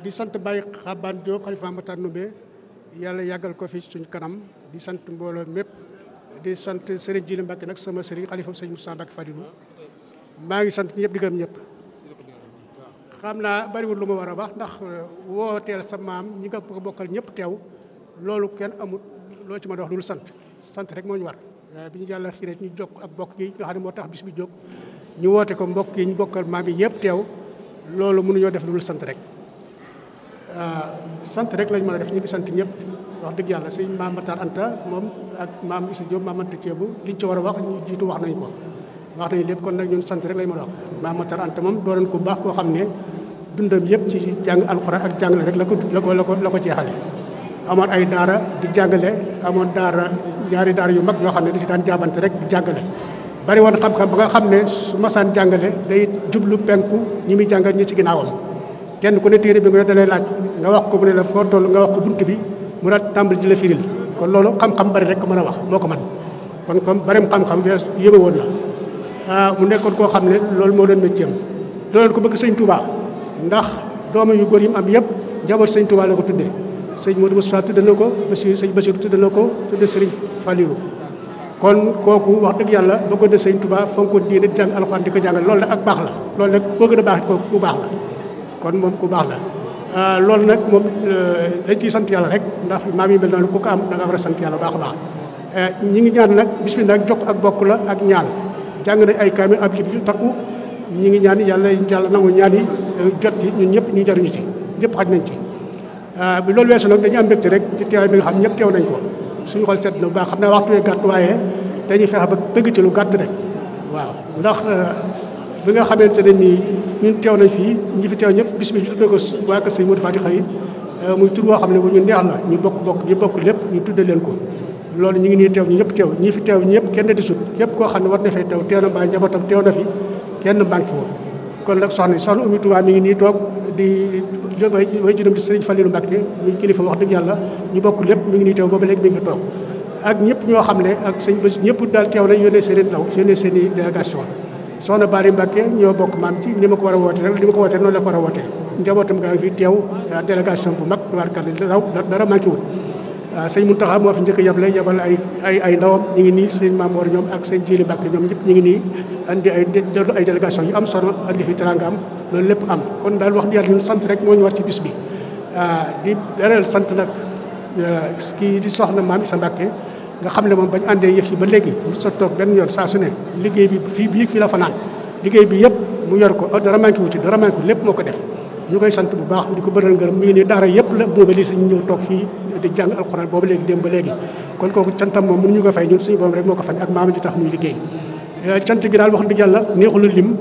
di sant Baye Xaban Diop xalifa Matar Numbe yàlla yàggal ko fi suñ kanam di sant mbooloo mépp di sant Serigne Djili Mbacke nag sama Serigne xalifa sëñ Moussa Mbacke Fadilou maa ngi sant ñëpp di gërëm ñëpp. xam naa bariwul lu ma war a wax ndax wooteel sa maam ñi nga ko bokkal ñëpp teew loolu kenn amul loo ci mën a wax loolu sant rek moo ñu war bi ñu yàlla xiiree ñu jokk ak bokk gi nga xam ne moo tax bis bi jóg ñu woote ko mbokk yi ñu bokkal maam yi ñëpp teew loolu mënuñoo def loolu sant rek. sant rek lañ mën a def ñu ngi sant ñëpp wax dëgg yàlla sëñ maam Matar Anta moom ak maam Issa Diop maam Anta Ceebu liñ ci war a wax ñu jiitu wax nañ ko wax nañu lépp kon nag ñun sant rek lañ mën a wax maam Matar Anta moom doonoon ku baax koo xam ne dundam yëpp ci jàng alxuraan ak jàngale rek la ko jeexale amoon ay daara di jàngale amoon daara ñaari daara yu mag yoo xam ne da ci daan jaabante rek di jàngale bari woon xam-xam ba nga xam ne su masaan jàngale day jublu penku ñi muy jàngal ñi ci ginnaawam kenn ku ne téere bi nga dalay laaj nga wax ko mu ne la foo toll nga wax ko bunt bi mu daal tàmbali di la firil kon loolu xam-xam bari rek ko mën a wax moo ko mën kon comme barim xam-xam wees yéeme woon na mu nekkoon koo xam ne loolu moo doon métier doon ko bëgg sëñ Touba ndax dooma yu góor yi mu am yëpp njaboot sëñ Touba la ko tuddee sëñ Modou Moussa tudde na ko sëñ Bassirou tudde na ko tudde sëriñ Falilou kon kooku wax dëgg yàlla bëggoon na sëñ Touba fonkoon diine di jàng alxuraan di ko jàngal loolu nag ak baax la loolu nag koo gën a baax kooku ku baax la kon moom ku baax la loolu nag moom dañ ciy sant yàlla rek ndax maam yi mel noonu ku ko am da nga war a sant yàlla baax a baax ñi ngi ñaan nag bis bi nag jokk ak bokk la ak ñaan jàng nañ ay kaamil ab lim yu takku ñi ngi ñaan yàlla nangu ñaan yi jot ci ñun ñëpp ñu jaruñu ci ñëpp xaj nañ ci bi loolu weesu nag dañu am mbégte rek ci teewaay bi nga xam ñëpp teew nañ ko suñu xol seet na bu baax xam naa waxtu wee gàtt waaye dañuy fexe ba dëgg ci lu gàtt rek waaw ndax bi nga xamante ne nii ñun teew nañ fii ñi fi teew ñëpp bis bi ñu tuddee ko waa kër sëñ Modou Fati Xari muy tur boo xam ne bu ñu neex la ñu bokk lépp ñu tudde leen ko loolu ñu ngi nii teew ñu ñëpp teew ñi fi teew ñëpp kenn di sut képp koo xam ne war na fay teew na mbaa njabootam teew na fi kenn manqué wul kon nag soxna Oumy Touba mi ngi nii toog di way juróom di sëriñ Falilou Mbacke muy kilifa wax dëgg yàlla ñu bokk lépp mi ngi nii teew booba léegi mi ngi fi toog ak ñëpp ñoo xam ne ak sëñ Basi ñëpp daal teew nañ yónnee seen i ndaw yónnee seen i délégation soxna Bari Mbacke ñoo bokk maam ci ni ma ko war a woote rek li ma ko wootee noonu la ko war a wootee njabootam gaa ngi fi teew délégation bu mag tubaarkàlla dara manqué wul sëñ Mountakha moo fi njëkk a yebal ay ndawam ñu ngi nii sëñ Mamour ñoom ak sëñ Djili Mbacke ñoom ñëpp ñu ngi nii andi ay délégation yu am solo andi fi teranga am loolu lépp am kon daal wax di yàlla ñun sant rek moo ñu war ci bis bi di beral sant nag kii di soxna maam Issa Mbacke nga xam ne moom bañ àndee yëf yi ba léegi mu sa toog benn yoon saa su ne liggéey bi fii la fanaan liggéey bi yëpp mu yor ko dara manqué wuti dara manqué lépp moo ko def ñu koy sant bu baax di ko bëral ngërëm mi ngi nii daara yëpp la booba lii suñu ñëw toog fii di jàng alxuraan booba léegi dem ba léegi kon kooku cantam moom mënuñu ko fay ñun suñu borom rek moo ko fay ak maama ji tax muy liggéey cant gi daal wax dëgg yàlla neexul a lim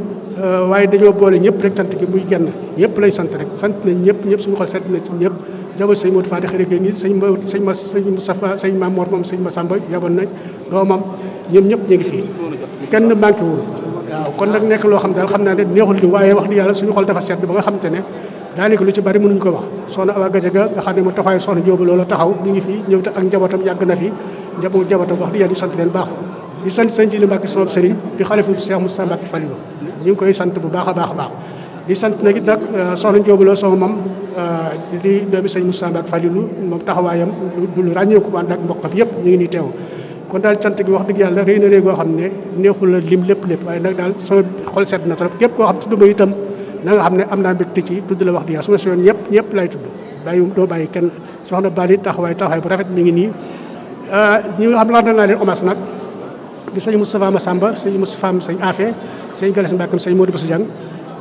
waaye dañoo boole ñëpp rek cant gi muy genn ñëpp lay sant rek sant nañ ñëpp suñu xol seet na ci ñëpp jabal sëñ Modou Fati Xari gi sëñ Moustapha sëñ Mamour moom sëñ Massamba yabal na doomam ñoom ñëpp ñu ngi fii kenn manqué wul waaw kon nag nekk loo xam daal xam naa ne neexul li waaye wax di yàlla suñu xol dafa sedd ba nga xam te ne daanaka lu ci bari mënuñu ko wax soxna Awa Gadiaga nga xam ne ma taxawaayu soxna Jóoba loolu taxaw mi ngi fii ñëw te ak njabootam yàgg na fi njabootam wax di yàlla ñu sant leen baax di sant sëñ Djili Mbacke sama sëriñ di xalifu Cheikh Moussa Mbacke Falilou ñu ngi koy sant bu baax a baax a baax di sant nag it nag soxna Jóoba loolu sama mam di doomi sëñ Moussa Mbacke Falilou moom taxawaayam du lu ràññeeku ànd ak mbokkam yëpp ñu ngi nii teew kon daal cant gi wax dëgg yàlla rëy na rëy goo xam ne neexul la lim lépp waaye nag daal sama xol sedd na trop képp koo xam tudd ma itam na nga xam ne am naa mbégte ci tudd la wax di yàlla su ma si yoon ñëpp lay tudd doo bàyyi kenn soxna Bali taxawaay bu rafet mi ngi nii ñi nga xam ne naa leen hommage nag di sëñ Moustapha Massamba sëñ Moustapha sëñ Afé sëñ Galas Mbacke sëñ Modou Boussa Diang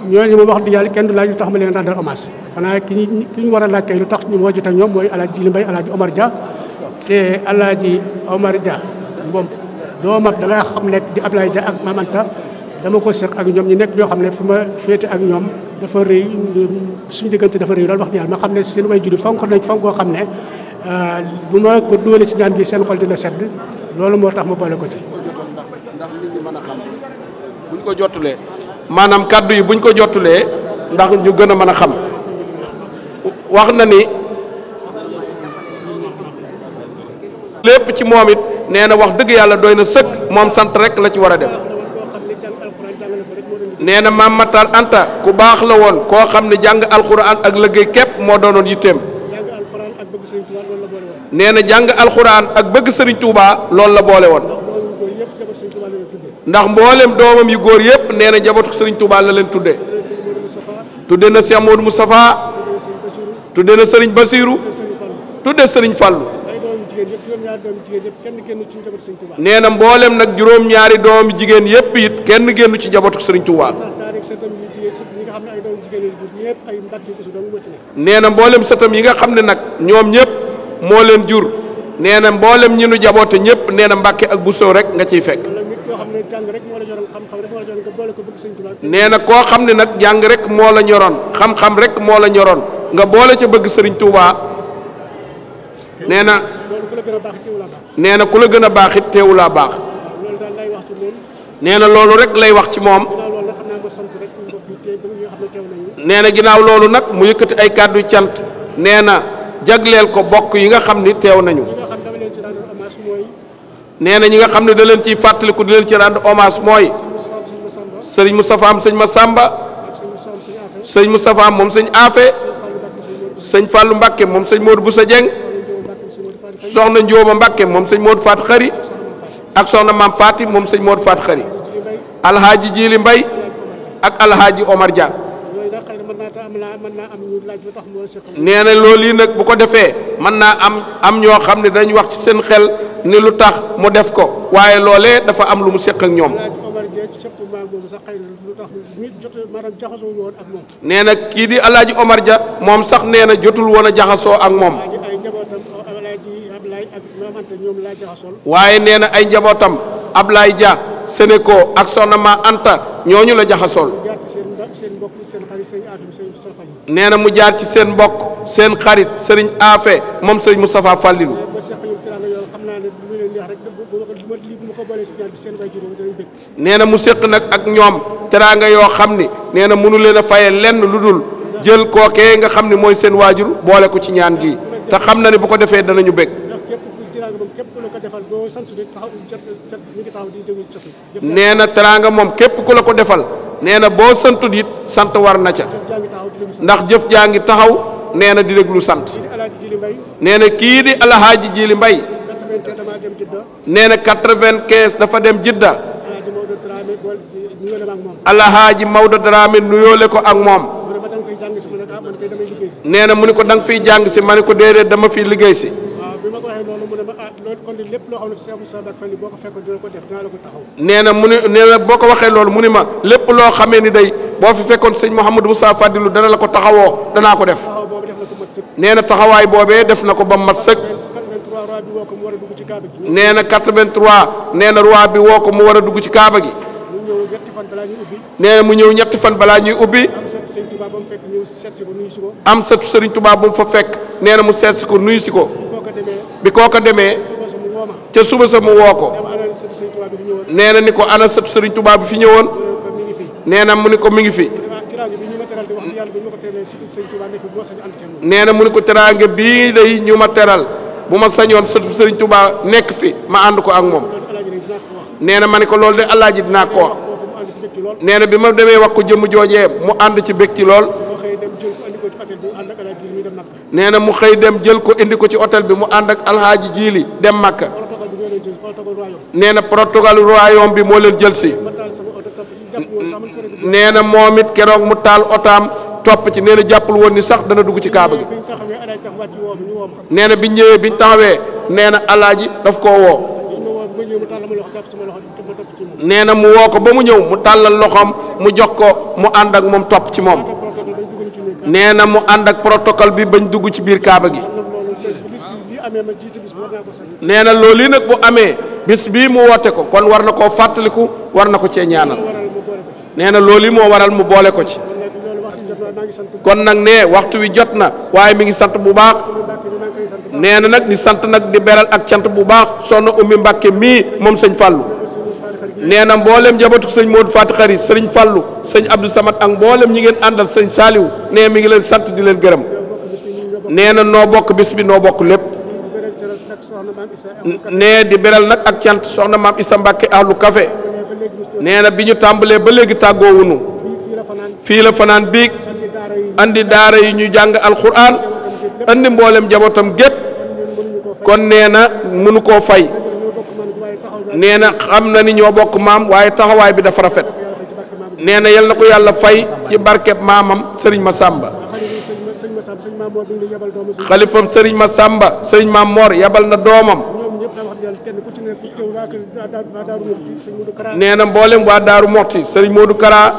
ñooñu moom wax di yàlla kenn du laaj lu tax ma leen rendre hommage xanaa ki ñu war a laaj kay lu tax ñu moo jot ak ñoom mooy Alaaji Jili Mbay Alaaji Omar Dia te Alaaji Omar Dia moom doomam da nga xam nekk di Ablaye Dia ak Mamanta dama ko seq ak ñoom ñu nekk ñoo xam ne fu ma féete ak ñoom dafa rëy suñu diggante dafa rëy loolu wax di yàlla ma xam ne seen way judi fonk koo xam ne bu ma ko dóole ci ñaan gi seen xol dina sedd loolu moo tax ma boole ko ci ndax nit ñi mën a xam buñ ko jotulee maanaam kàddu yi buñ ko jotulee ndax ñu gën a mën a xam wax na ni lépp ci moom it nee na wax dëgg yàlla doy na sëkk moom sant rek la ci war a def nee na Maam Matar Anta ku baax la woon koo xam ne jàng alxuraan ak liggéey képp moo doonoon yitteem. nee na jàng alxuraan ak bëgg Serigne Touba loolu la boole woon. ndax mboolem doomam yu góor yëpp nee na njabootu Serigne Touba la leen tudde tudde na Cheikh Modou Moustapha tudde na Serigne Bassirou tudde Serigne Fallou. nee na mboolem nag juróom-ñaari doomi jigéen yëpp it kenn génnu ci njabootu Serigne Touba. nee na mboolem sëtam yi nga xam ne nag ñoom ñëpp moo leen jur nee na mboolem ñi nu jaboote ñëpp nee na Mbàkke ak Bousso rek nga ciy fekk. nee na koo xam ne nag jàng rek moo la ñoroon xam-xam rek moo la ñoroon nga boole ca bëgg Serigne Touba nee na ku la gën a baax it teewulaa baax. nee na loolu rek lay wax ci moom. nee na ginnaaw loolu nag mu yëkkati ay kàddu cant nee na jagleel ko bokk yi nga xam ni teew nañu. nee na ñi nga xam ne da leen ciy fàttaliku di leen ci rendre hommage mooy sëriñ Moustapha am sëñ Massamba sëñ Moustapha moom sëñ Afe sëñ Fallou Mbacke moom sëñ Modou Boussa Dieng soxna Njóoba Mbacke moom sëñ Modou Fatou Khari ak soxna Maam Faati moom sëñ Modou Fatou Khari alhaaji Jili Mbay ak alhaaji Omar Dia. nee na loolu yi nag bu ko defee mën naa am ñoo xam ne dañ wax ci seen xel ni lu tax mu def ko waaye loolee dafa am lu mu seq ak ñoom. nee na kii di alhaaji Omar Dia moom sax nee na jotul woon a jaxasoo ak moom. waaye nee na ay njabootam Ablaye Dia Sénéko ak Soxna Ma Anta ñooñu la jaxasool. nee na mu jaar ci seen mbokk seen xarit Serigne Afe moom Serigne Moustapha Fallilou. nee na mu séq nag ak ñoom teraanga yoo xam ni nee na mënu leen a faye lenn lu dul jël kookee nga xam ni mooy seen waajur boole ko ci ñaan gi te xam na ne bu ko defee danañu bég. nee na teraanga moom képp ku la ko defal nee na boo santut it sant war na ca ndax jëf jaa ngi taxaw nee na di déglu sant. nee na kii di alhaaji Jili Mbay nee na 95 dafa dem Jidda alhaaji Maodo Dramé nuyoole ko ak moom. nee na mu ni ko da nga fiy jàng si ma ne ko déedéet dama fiy liggéey si. nee na mu ne nee na boo ko waxee loolu mu ni ma lépp loo xamee ni day boo fi fekkoon sëñ Mouhamadou Moussa Fadilou dana la ko taxawoo danaa ko def. nee na taxawaay boobee def na ko ba mat sëkk. nee na 83 nee na roi bi woo ko mu war a dugg ci kaaba gi. nee na mu ñëw ñetti fan balaa ñuy ubbi. am sëtu Serigne Touba bu mu fa fekk nee na mu seet si ko nuyu si ko. bi kooka demee ca suba sa mu woo ko. nee na ni ko ana sëtu Serigne Touba bi fi ñëwoon. nee na mu ni ko mi ngi fi. nee na mu ni ko teraange bii day ñu ma teral bu ma sañoon sëtu Serigne Touba nekk fi ma ànd ko ak moom. nee na ma ne ko loolu de alaaji dinaa ko wax. nee na bi ma demee wax ko jëmm joojee mu ànd ci bég ci lool. nee na mu xëy dem jël ko indi ko ci hôtel bi mu ànd ak alhaaji Jili dem Makka. nee na protocole royaume bi moo leen jël si. nee na moom it keroog mu taal otaam topp ci nee na jàppul woon ni sax dana dugg ci kaaba gi. nee na biñ ñëwee biñ taxawee nee na alaaji daf koo woo. nee na mu woo ko ba mu ñëw mu tàllal loxoom mu jox ko mu ànd ak moom topp ci moom. nee na mu ànd ak protocole bi bañ dugg ci biir kaaba gi. nee na loolu yi nag bu amee bis bii mu woote ko kon war na koo fàttaliku war na ko cee ñaanal. nee na loolu yi moo waral mu boole ko ci. kon nag ne waxtu wi jot na waaye mi ngi sant bu baax. nee na nag di sant nag di beral ak cant bu baax soxna Ummi Mbàkke mii moom sëñ Fallou. nee na mboolem njabootu sëñ Modou Fatou Khari sëriñ Fallou sëñ Abdou Samad ak mboolem ñi ngeen àndal sëñ Saliou nee mi ngi leen sant di leen gërëm. nee na noo bokk bis bi noo bokk lépp. nee di beral nag ak cant soxna maam Issa Mbàkke ahlu café nee na bi ñu tàmbalee ba léegi tàggoowunu fii la fanaan biig andi daara yi ñu jàng alquran andi mboolem njabootam gépp kon nee na mënu koo fay nee na xam na ni ñoo bokk maam waaye taxawaay bi dafa rafet nee na yal na ko yàlla fay ci barkeb maamam Serigne Massamba xalifam Serigne Massamba Serigne Maam Mor yabal na doomam nee na mboolem waa Daaru Moxti Serigne Modou Kara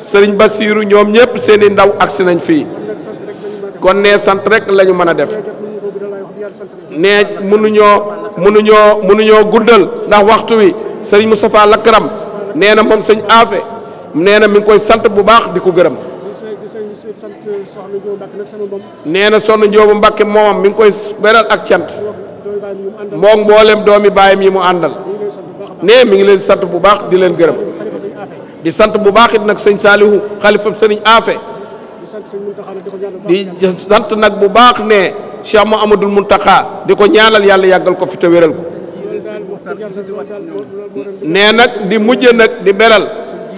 Serigne Bassirou ñoom ñëpp seeni ndaw agsi nañ fii kon nee sant rek la ñu mën a def nee mënuñoo guddal ndax waxtu wi Serigne Moustapha Lakaram nee na moom sëñ Afe nee na mi ngi koy sant bu baax di ko gërëm nee na soxna Njóobu Mbàkke moomam mi ngi koy beral ak cant moom mboolem doomi baayam yi mu àndal nee mi ngi leen sant bu baax di leen gërëm di sant bu baax it nag sëñ Saalihu xalifa sëriñ Afe di sant nag bu baax ne Cheikh Mouhamadoul Mountakha di ko ñaanal yàlla yàggal ko fi te wéral ko nee nag di mujj nag di beral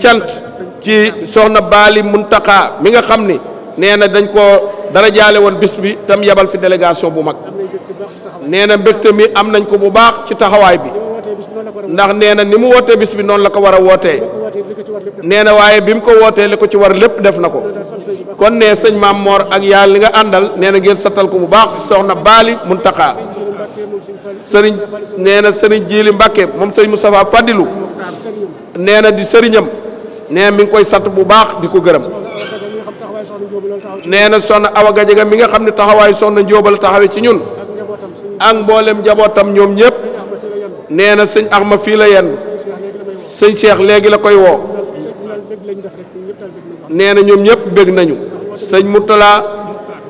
cant ci soxna Baali Mountakha mi nga xam ni nee na dañ ko dara jaale woon bis bi tam yabal fi délégation bu mag nee na mbégte mi am nañ ko bu baax ci taxawaay bi ndax nee na ni mu wootee bis bi noonu la ko war a wootee nee na waaye bi mu ko wootee li ko ci war lépp def na ko kon ne sëñ Maam Mor ak yàlla li nga àndal nee na ngeen sattal ko bu baax soxna Baali Mountakha sëriñ nee na sëriñ Jiili Mbàkke moom sëriñ Moustapha Fadilu nee na di sëriñam nee na mi ngi koy sant bu baax di ko gërëm nee na soxna Awa Gajaga mi nga xam ne taxawaayu soxna Njóoba la taxawee ci ñun ak mboolem njabootam ñoom ñëpp nee na sëñ Axma fii la yenn sëñ Cheikh léegi la koy woo nee na ñoom ñëpp bég nañu sëñ Moutala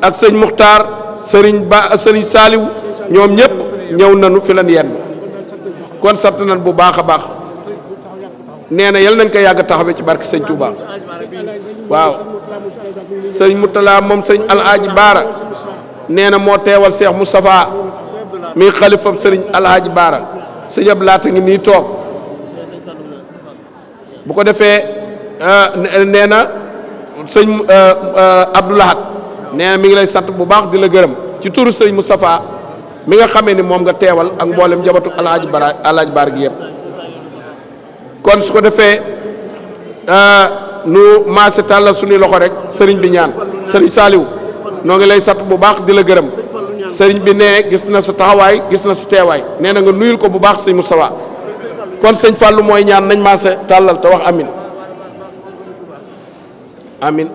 ak sëñ Muxtaar sëriñ Saaliw ñoom ñëpp ñëw nañu fi lan yenn kon sant nañ bu baax a baax nee na yal nañ ko yàgg taxawee ci barke sëñ Touba waaw sëñ Moutala moom sëñ Alhaaji Baara nee na moo teewal Cheikh Moustapha mi xalifam sëriñ Alhaaji Baara sëñ Abdou Lahat ngi nii toog bu ko defee nee na sëñ Abdou Lahat nee na mi ngi lay sant bu baax di la gërëm ci turu sëñ Moustapha mi nga xamee ni moom nga teewal ak mboolem njabootu Alhaaji Baara gi yëpp kon su ko defee nu maase tàllal suñuy loxo rek sëriñ bi ñaan sëriñ Saaliw noo ngi lay sant bu baax di la gërëm sëriñ bi ne gis na sa taxawaay gis na sa teewaay nee na nga nuyul ko bu baax sëñ Moustapha kon sëñ Fallou mooy ñaan nañ maase tàllal te wax amin amin